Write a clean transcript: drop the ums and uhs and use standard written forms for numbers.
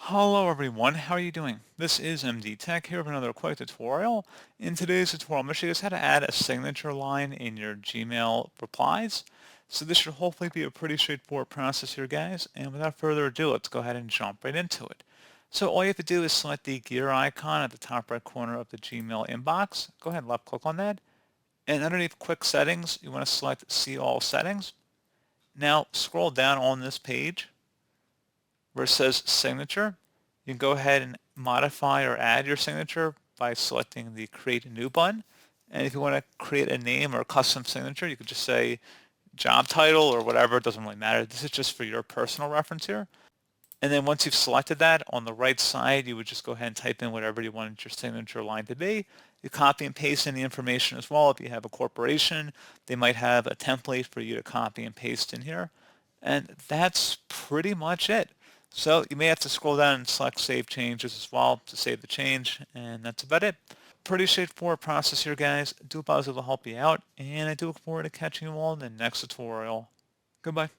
Hello everyone, how are you doing? This is MD Tech here with another quick tutorial. In today's tutorial, I'm going to show you guys how to add a signature line in your Gmail replies. So this should hopefully be a pretty straightforward process here, guys. And without further ado, let's go ahead and jump right into it. So all you have to do is select the gear icon at the top right corner of the Gmail inbox. Go ahead and left click on that. And underneath Quick Settings, you want to select See All Settings. Now scroll down on this page where it says signature. You can go ahead and modify or add your signature by selecting the create a new button. And if you want to create a name or a custom signature, you could just say job title or whatever. It doesn't really matter. This is just for your personal reference here. And then once you've selected that, on the right side, you would just go ahead and type in whatever you wanted your signature line to be. You copy and paste in the information as well. If you have a corporation, they might have a template for you to copy and paste in here. And that's pretty much it. So you may have to scroll down and select Save Changes as well to save the change, and that's about it. Pretty straightforward process here, guys. I do hope I was able to help you out, and I do look forward to catching you all in the next tutorial. Goodbye.